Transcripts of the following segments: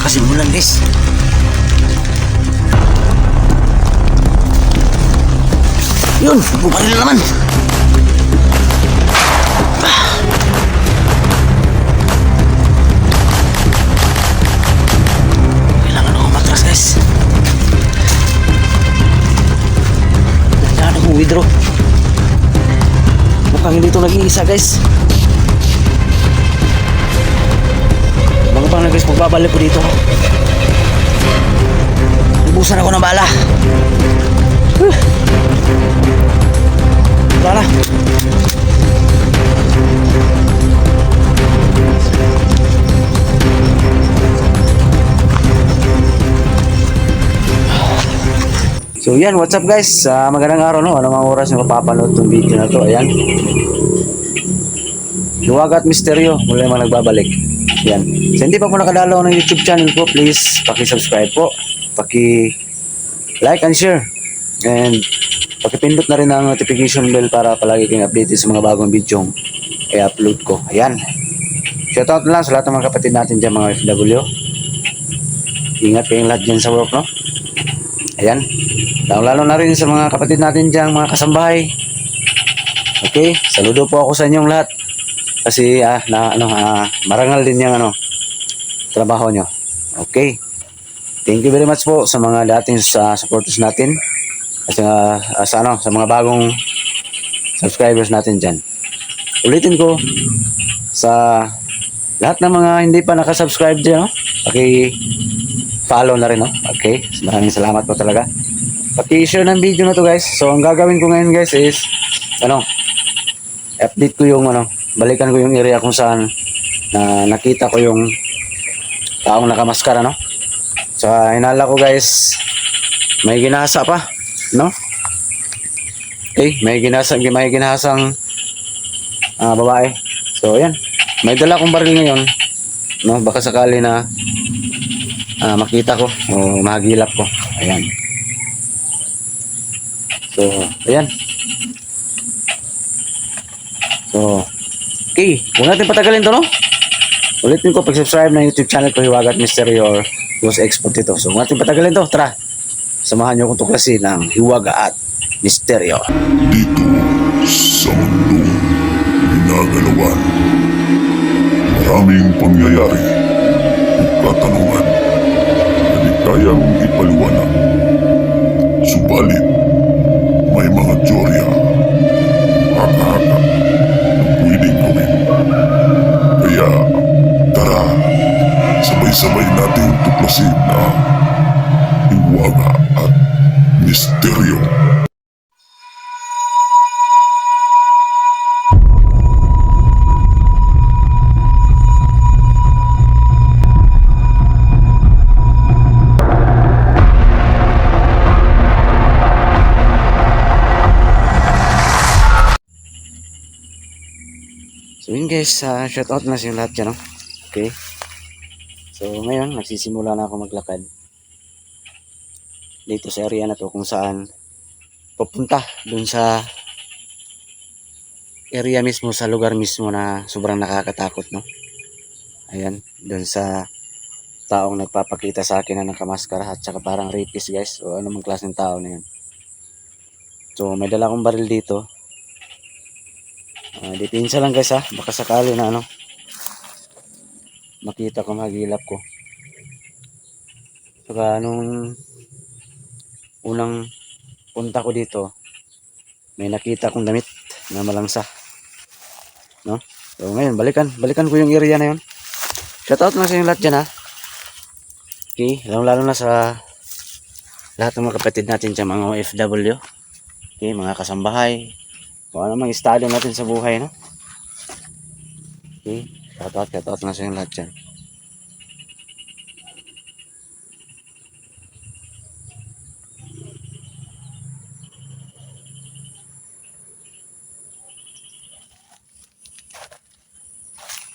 Malakas yung ulan guys. Yun, bubaril na naman. Kailangan ako matras guys. Kailangan akong withdraw. Mukhang hindi ito nag-iisa guys. Bago pa na guys, magbabalik ko dito. Ibusan ako ng bala. Wala na. So yan, what's up guys? Magandang araw no. Anong oras na mapapanood itong video na to? Ayan. Hiwaga at Misteryo, muli naman nagbabalik. Yan. So hindi pa po nakadalaw ng YouTube channel ko, please paki-subscribe po, paki-like and share, and pakipindot na rin ang notification bell para palagi kayong updated sa mga bagong video i-upload ko. Ayan. Shoutout na lang sa lahat ng mga kapatid natin dyan, mga FW. Ingat kayong lahat dyan sa work, no? Ayan. Lalo na rin sa mga kapatid natin dyan, mga kasambahay. Okay. Saludo po ako sa inyong lahat. Kasi marangal din yung trabaho nyo. Okay. Thank you very much po sa mga dating supporters natin. At sa mga bagong subscribers natin dyan. Ulitin ko sa lahat ng mga hindi pa nakasubscribe dyan, no? Paki-follow na rin, no? Okay. Maraming salamat po talaga. Paki-share ng video na to guys. So ang gagawin ko ngayon guys is update ko yung balikan ko yung area kung saan nakita ko yung taong nakamaskara, no? So hinala ko guys, may ginasa pa, no? Okay, may ginasang babae. So ayan, may dala kong baril ngayon, no? Baka sakali na makita ko o mahagilap ko. Ayan. So ayan. So okay, huwag natin patagalin to, no? Ulitin ko, pag-subscribe ng YouTube channel ko, Hiwaga at Misteryo or Ghost Export ito. So huwag natin patagalin to. Tara, samahan nyo akong tuklasin ng Hiwaga at Misteryo. Dito sa mundong ginagalawan, maraming pangyayari at katanungan na di kayang ipaliwanag. Subalit, may mga teorya, haka-haka na pwedeng gawin. Kaya, tara, sabay-sabay nating tuklasin ang Hiwaga at Misteryo. So yun guys, shoutout na sa inyo lahat dyan, no? Okay. So ngayon, nagsisimula na ako maglakad dito sa area na to kung saan pupunta dun sa area mismo, sa lugar mismo na sobrang nakakatakot, no? Ayan, dun sa taong nagpapakita sa akin na nakamaskara at saka parang rapist guys, o ano mang klaseng tao na yun. So may dala akong baril dito. Dipinsa lang guys, baka sakali na makita ko, magilap ko. Saka nung unang punta ko dito, may nakita kong damit na malangsa, no? So ngayon, balikan ko yung area na yun. Shoutout lang sa inyo lahat dyan, okay, lalo na sa lahat ng mga kapatid natin dyan, mga OFW, okay, mga kasambahay, kung ano mang estado natin sa buhay, no? Okay, shoutout na sa inyo lahat dyan.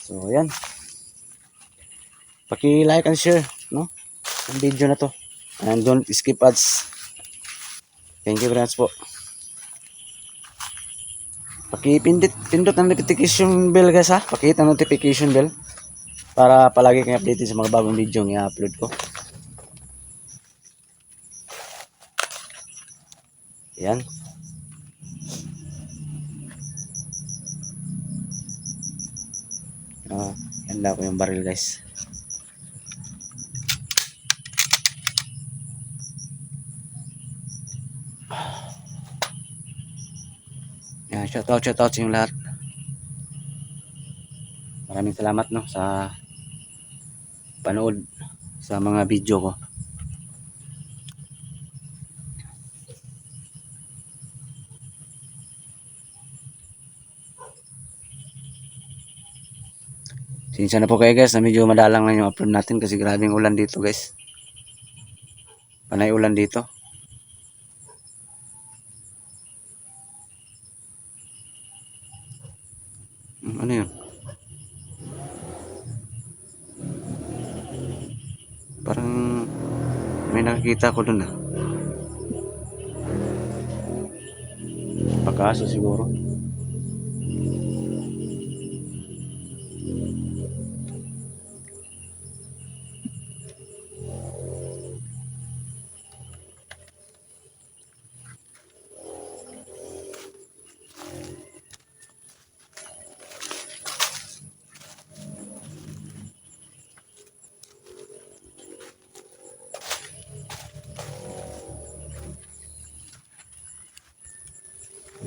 So ayan, paki-like and share, no, ang video na to, and don't skip ads. Thank you very much po. Paki-pindot ang notification bell guys, pakita ang notification bell para palagi kang updated sa mga bagong video na i-upload ko. Yan. Handa ko yung baril guys. Yan, shout out sa yung lahat. Maraming salamat no sa panood sa mga video ko. Sinsya na po kayo guys na medyo madalang na yung upload natin kasi grabing ulan dito guys. Panay ulan dito. Ano yun? Parang may nakikita ko dun ah. Pagkaso siguro.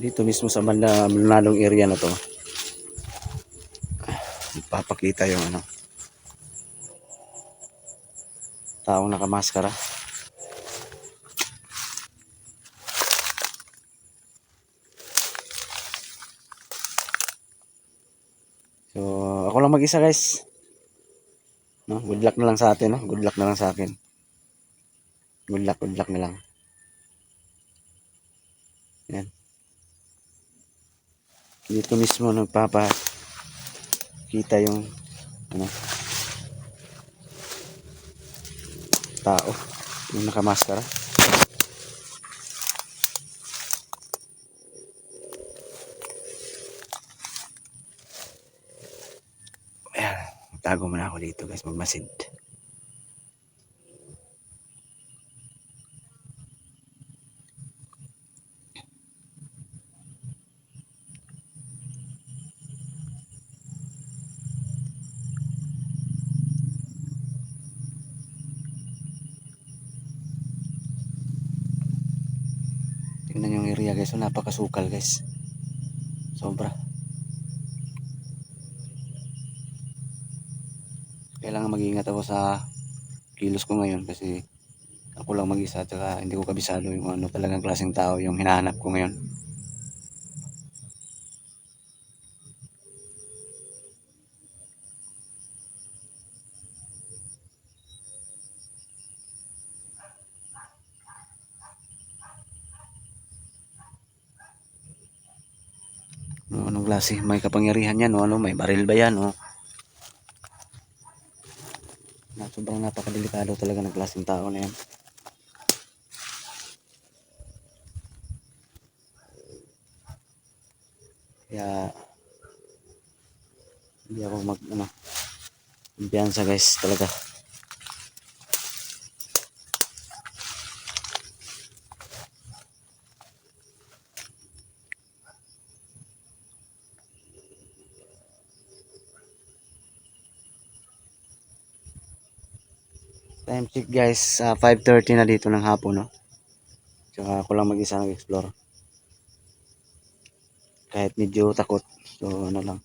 Dito mismo sa Bernalong area na to. Papakita yung ano. Taong nakamaskara. So, ako lang mag-isa guys. No, good luck na lang sa atin, no? Good luck na lang sa akin. Good luck na lang. Yan. Dito mismo nagpapakita yung ano tao yung nakamaskara. Ayan, tago muna ako dito guys, magmasid. Tingnan yung area guys, so napakasukal guys. Sobra. Kailangan mag-iingat ako sa kilos ko ngayon kasi ako lang mag-isa at saka hindi ko kabisado yung ano talagang klaseng tao yung hinahanap ko ngayon. No, anong klase? May kapangyarihan yan, no? Ano, may baril ba yan, no? Sobrang napakadelikado talaga ng klaseng tao na yan. Kaya hindi ako kumpiyansa guys talaga. Time check guys, 5:30 na dito ng hapon, no? Tsaka ako lang mag-isa nag-explore. Kahit medyo takot, so ano lang.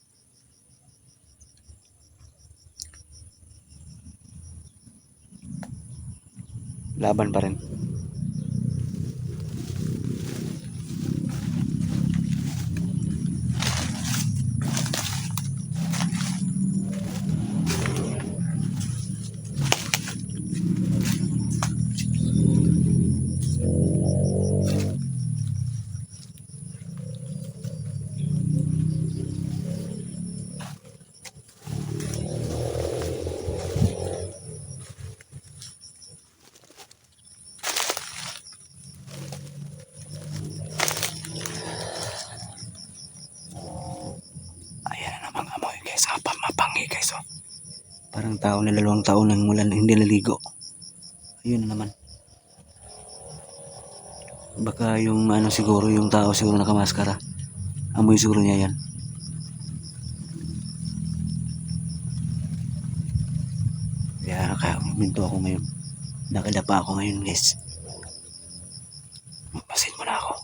Laban pa rin. Ayan na namang amoy guys, mapangi guys, oh. Parang tao na 2 taon nang wala hindi naligo. Ayun na naman. Baka yung ano siguro, yung tao siguro nakamaskara. Amoy siguro niya yan. Kaya nakaminto ako ngayon. Nakadapa ako ngayon guys. Magpasit mo na ako.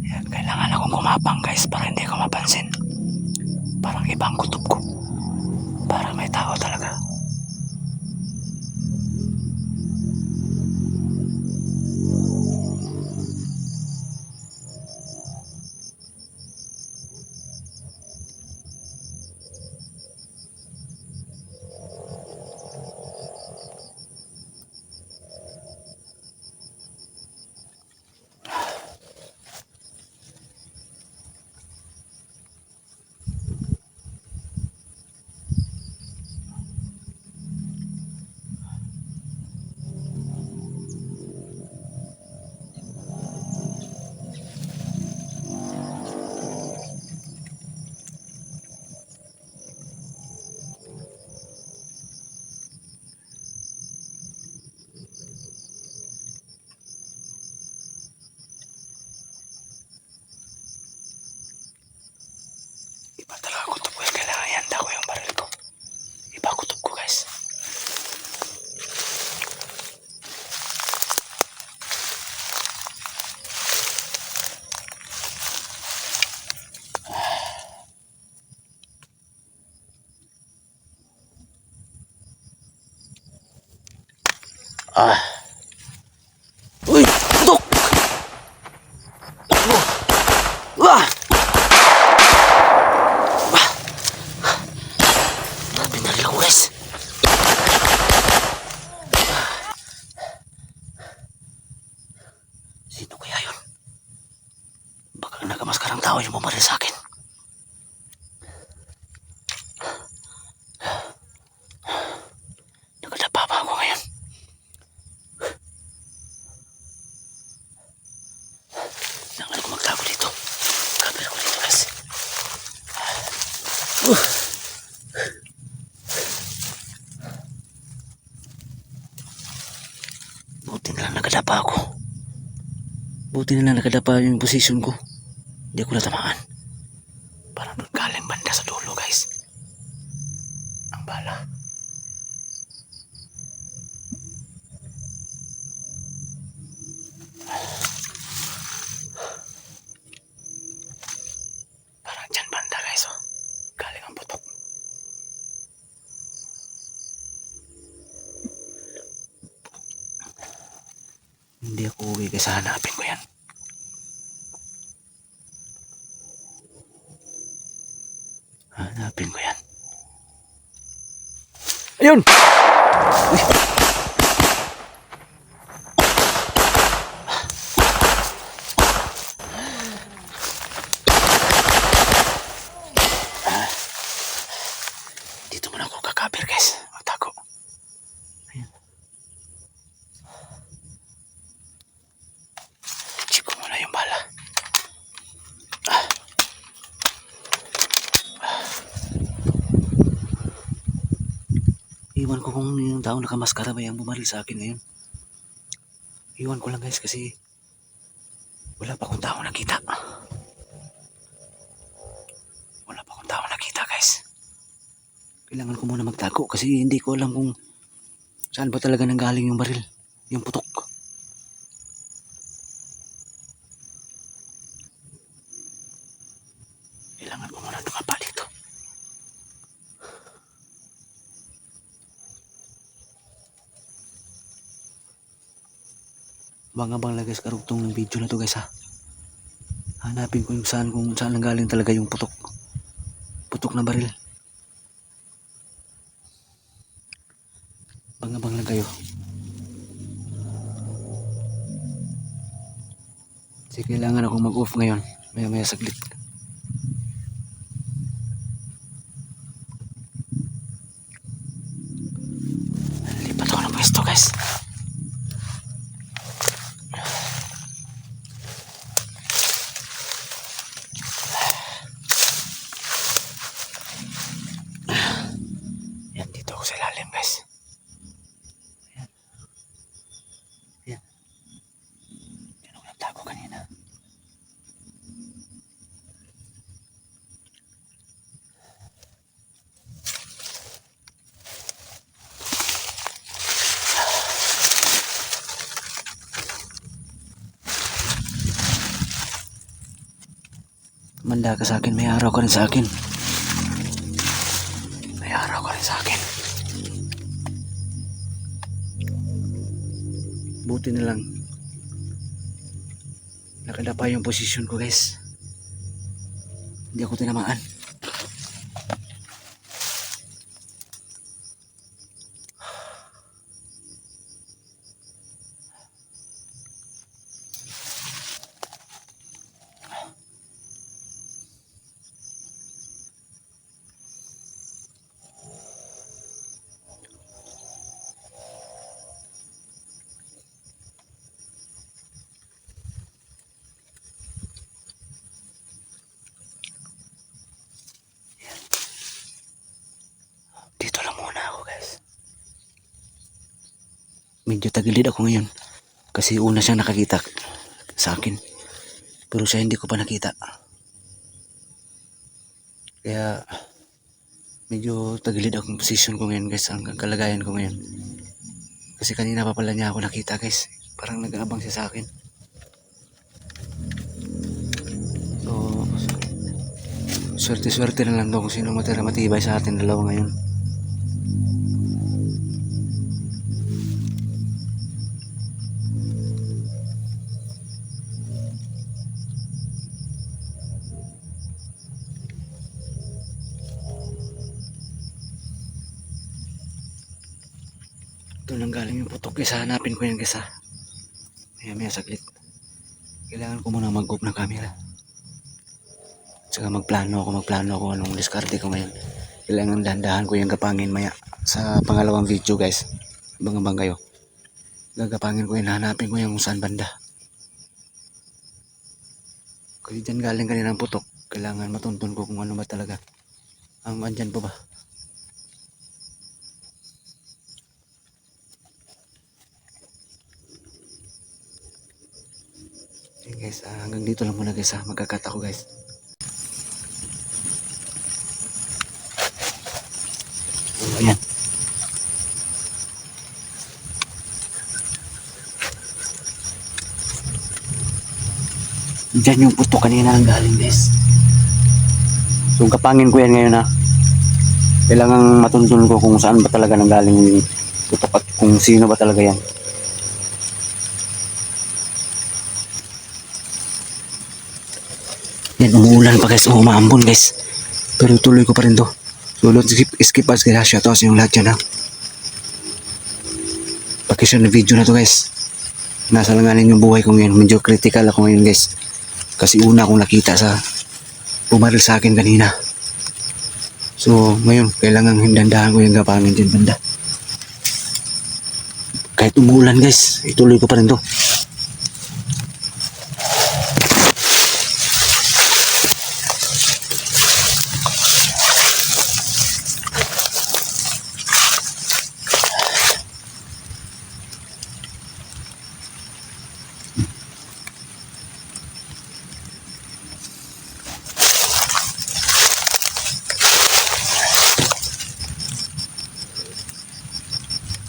Yan, kailangan akong kumapang guys para hindi ko mapansin. Parang ibang kutob ko. Parang may tao talaga. Iba talaga kutob ko. Kailangan ihanda ko yung baril ko. Iba kutob ko guys. Uy! Putok! Wah! Pinaril ko guys. Sino kaya yun? Baka nakamaskarang tao yung bumaril sa akin. Nakadapa pa ako ngayon. Kailangan ko magtago dito. Cover ko dito guys. Buti na lang nakadapa ako. Buti na lang nakadapa yung position ko. Hindi ako natamaan. Parang doon galing banda sa dulo guys. Ang bala. Parang dyan banda guys oh. Galing ang putok. Hindi ako uwi kasi hanapin ko yan. Hanapin ko yan. Ayun! Uy! Dito muna ako kakapir guys. Magtago. Ayun. Check ko muna yung bala. Iwan ko kung yung taong nakamaskara ba yung bumaril sa akin ngayon. Iwan ko lang guys kasi wala pa akong taong nakita. Wala pa akong taong nakita guys. Kailangan ko muna magtago kasi hindi ko alam kung saan ba talaga nanggaling yung baril. Yung putok. Kailangan ko muna tumapa dito. Abang-abang lang guys karugtong ng video na to guys ha. Hanapin ko yung kung saan nanggaling talaga yung putok. Putok na baril. Abang-abang lang kayo. Kasi kailangan akong mag-off ngayon. Maya-maya saglit. Lipat ako ng pwesto guys. Yan, dito ako sa ilalim guys. Yan. Yan. Diyan ako nagtago kanina. Manda ka sa akin, may araw ka rin sa akin. May araw ka rin sa akin. Buti na lang nakadapa yung posisyon ko guys. Hindi ako tinamaan. Dito lang muna ako guys. Medyo tagilid ako ngayon. Kasi una siyang nakakita sa akin. Pero siya hindi ko pa nakita. Kaya medyo tagilid akong position ko ngayon guys. Ang kalagayan ko ngayon. Kasi kanina pa pala niya ako nakita guys. Parang nag-aabang siya sa akin. So swerte-swerte na lang daw kung sino matibay sa atin dalawa ngayon. Ito nang galing yung putok guys. Hanapin ko yan guys ha. Maya saglit. Kailangan ko muna mag-off ng camera. Saka magplano ako anong diskarte ko ngayon. Kailangan dahan-dahan ko yung gapangin maya sa pangalawang video guys. Abang-abang kayo. Gagapangin ko yun, hanapin ko yung saan banda. Kasi dyan galing kanina ang putok. Kailangan matuntun ko kung ano ba talaga ang andyan po ba. Okay guys, hanggang dito lang muna guys ha. Magkakat ako guys. Ayan. Diyan yung putok kanina ang galing guys. So kapangin ko yan ngayon ha. Kailangan matuntun ko kung saan ba talaga nanggaling yung putok at kung sino ba talaga yan. Yan, umuulan pa guys, umaambon guys. Pero tuloy ko pa rin to. So don't skip as grasya to sa yung lahat yan ha. Pakishare na video na to guys. Nasa langanin yung buhay ko ngayon. Medyo critical ako ngayon guys. Kasi una akong nakita sa pumaril sa akin kanina. So ngayon kailangan hindandahan ko yung gapangin dyan banda. Kahit umuulan guys, ituloy ko pa rin to.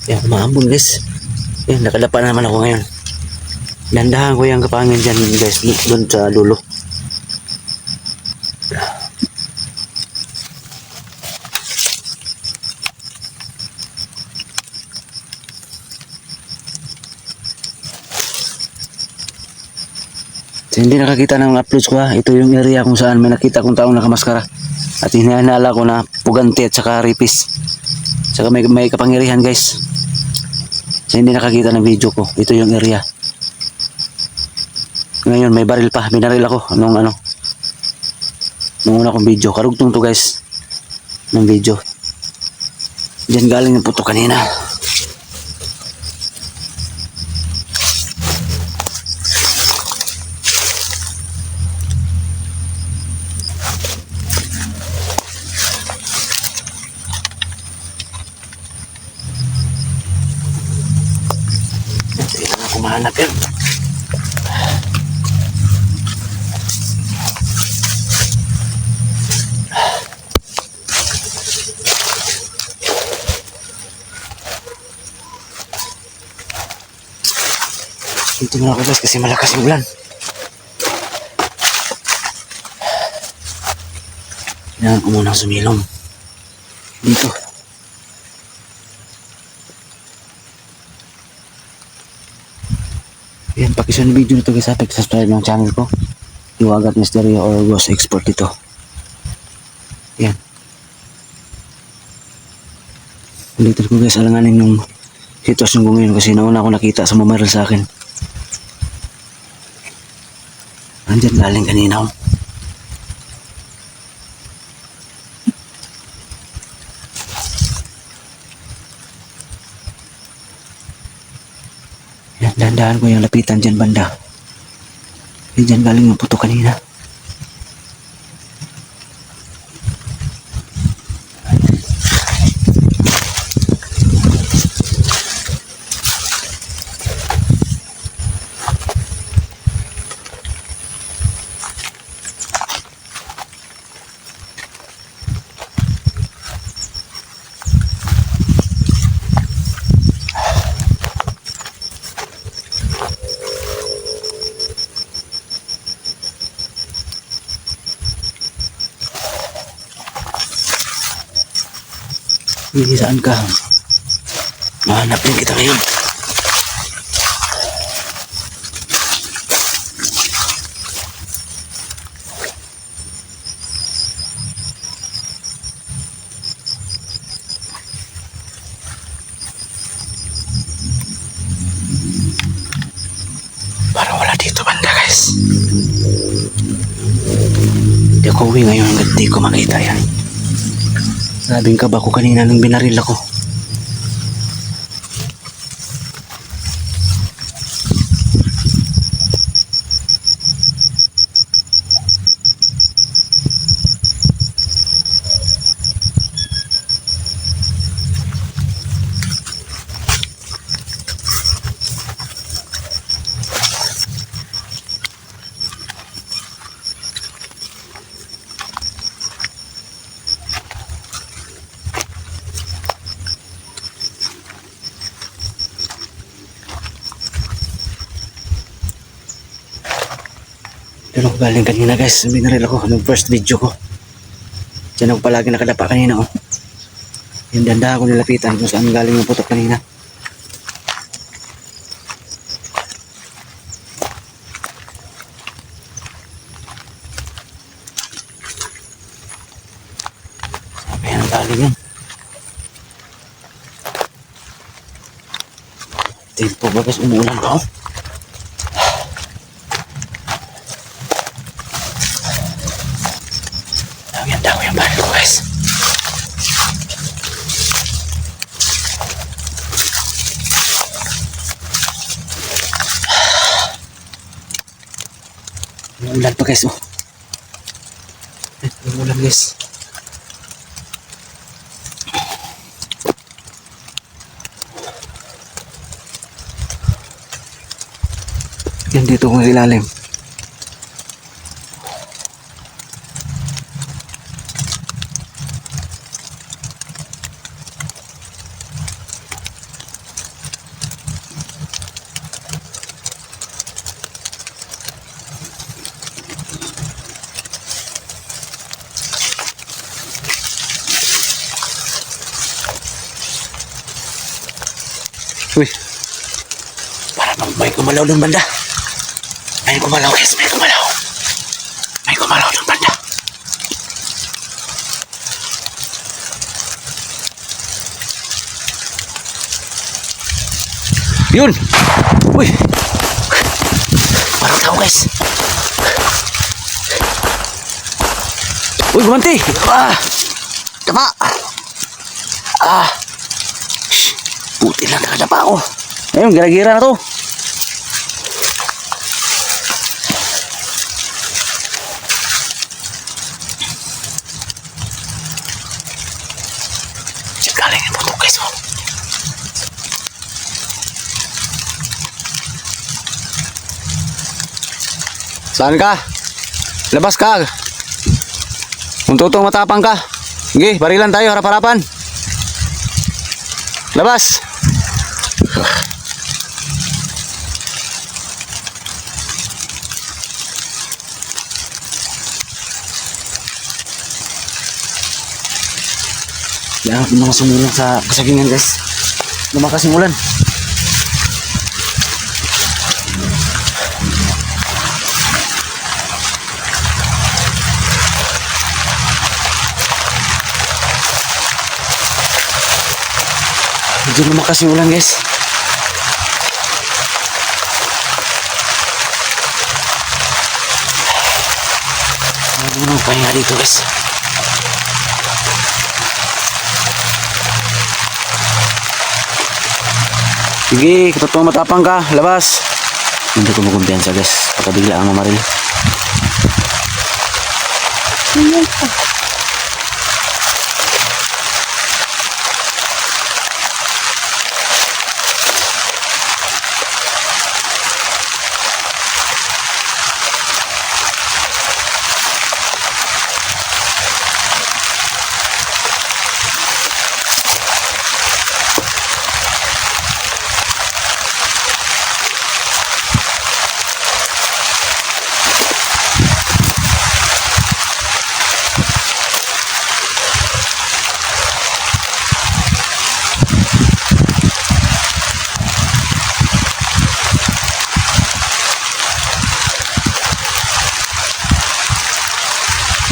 Yan, umaambon guys. Yan, nakalapa naman ako ngayon. Dandahan ko yung kapangin dyan guys, doon sa dulo. So, hindi nakakita ng uploads ko ha. Ito yung area kung saan may nakita kong taong nakamaskara. At hinahanala ko na pugante at saka ripis. Saka may kapangyarihan guys. So, hindi nakakita ng video ko. Ito yung area. Ngayon may baril pa. Binaril ako nung nung una kong video. Karugtong to guys. Ng video. Diyan galing yung puto kanina. Hindi na ako mahanap yan. Dito muna ako guys kasi malakas yung ulan. Kailangan ko munang sumilong. Dito. Yan, pakishare yung video nito guys ha. Subscribe ng channel ko. Iwagat Misteryo or Ghost Export ito. Yan. Ulitin ko guys, alanganin yung sitwasyon ko ngayon kasi nauna ako nakita sa mamaril sa akin. Andyan galing kanina ako. Yan, dahan-dahan ko yung lapitan dyan banda. Dyan galing yung puto kanina. Hindi saan ka? Mahanap din kita ngayon. Parang wala dito banda guys. Hindi ako uwi ngayon hanggat di ko makita yan. Sabing ka ba ko kanina nung binaril ako? Pero galing kanina guys, binaril ako nung first video ko. Diyan ako palagi nakadapa kanina oh. Yung danda ako nilapitan kung saan galing yung putok kanina. Sabi yan ang galing yun. Tempo ba guys, umuulan pa oh. Ganda ko yung baril ko guys. Umuulan pa guys oh. Umuulan guys. Yan dito kung ilalim. Uy. Para bang may kumalaw ng banda. Ayun gumalaw guys, may gumalaw. May gumalaw ng banda. Yun! Uy! Parang tao guys. Uy, gumanti! Ah! Tama! Ah! Shh! Buti lang nakadapa ako. Ayun, gira-gira na to. Diyan galing yung putok guys, oh. Saan ka? Labas ka. Kung totoong matapang ka. Sige, barilan tayo, harap-harapan. Labas. Yan, mga sumulang sa kasagingan guys. Lumakas yung ulan. Medyo lumakas yung ulan guys. Ano pahinga dito guys. Sige, kung matapang ka, labas. Hindi ko magkumpiyansa guys. Pagkabigla ang mamaril.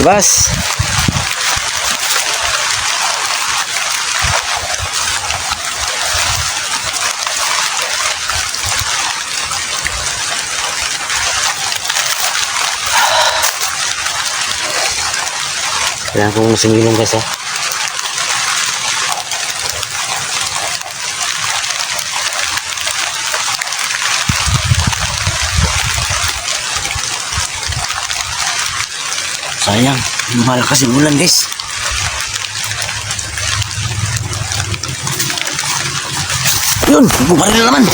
Labas. Kailangan kong sumilong guys ha. Sayang, lumalakas yung ulan guys. Yun, bumaril na naman.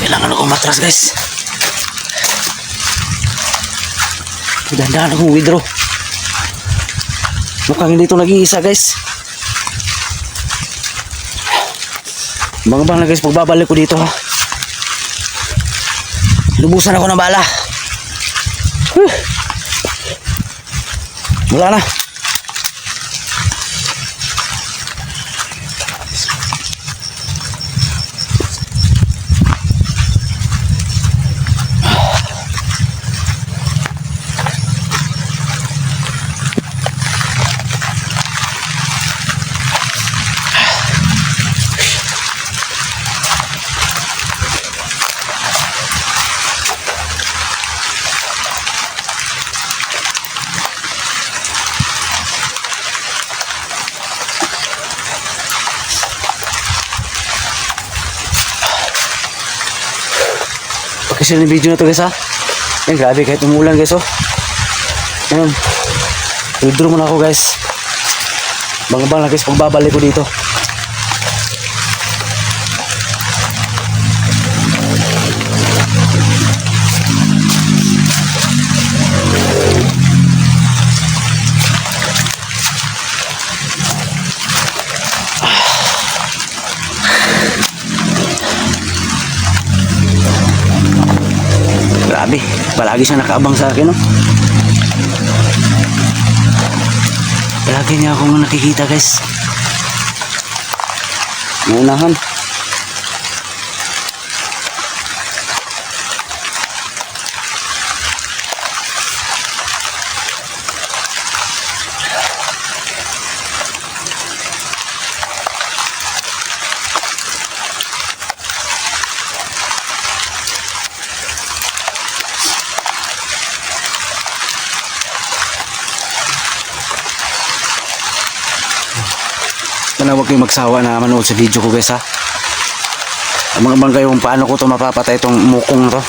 Kailangan akong matras guys. Dahan-dahan akong withdraw. Mukhang hindi ito nag-iisa guys. Bang-bang na guys, pagbabalik ko dito ha. Lubusan ako ng bala. Wala na. Kasi yung video na to guys ha. Yan, grabe kahit umulan guys oh. Yan. Withdraw muna ako guys. Bang-bang na guys pagbabalik ko dito. Grabe, palagi siya nakaabang sa akin, no? Palagi niya akong nakikita, guys. Naunahan. Sana huwag kayong magsawa na manood sa video ko guys ha. Abang-abang kayo kung paano ko ito mapapatay itong mukong na to.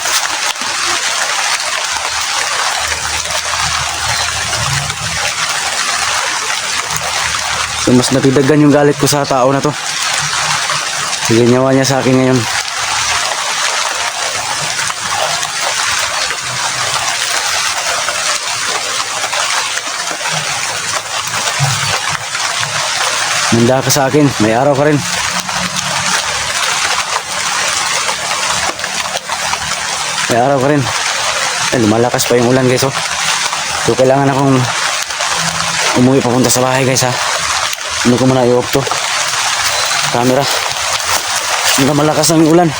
So mas natidagan yung galit ko sa tao na to. Sige, ginawa niya sa akin ngayon. Manda ka sa akin, may araw ka rin. May araw ka rin. Ay, lumalakas pa yung ulan guys oh. So kailangan akong umuwi papunta sa bahay guys ha. Ano ko muna i-off to camera. Hindi malakas ang ulan.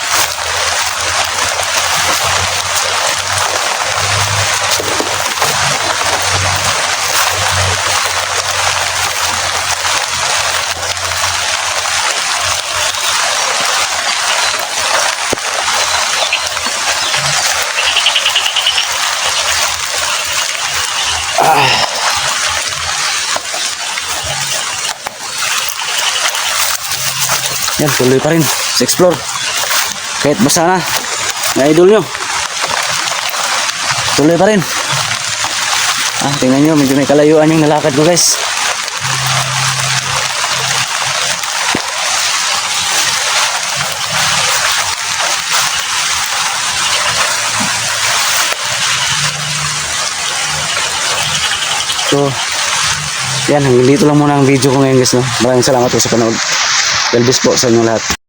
Yan, tuloy pa rin sa explore. Kahit basa na idol nyo. Tuloy pa rin. Tingnan nyo, medyo may kalayuan yung nalakad ko guys. So, yan, hanggang dito lang muna ang video ko ngayon guys. No? Maraming salamat po sa panood. God bless po sa inyo lahat.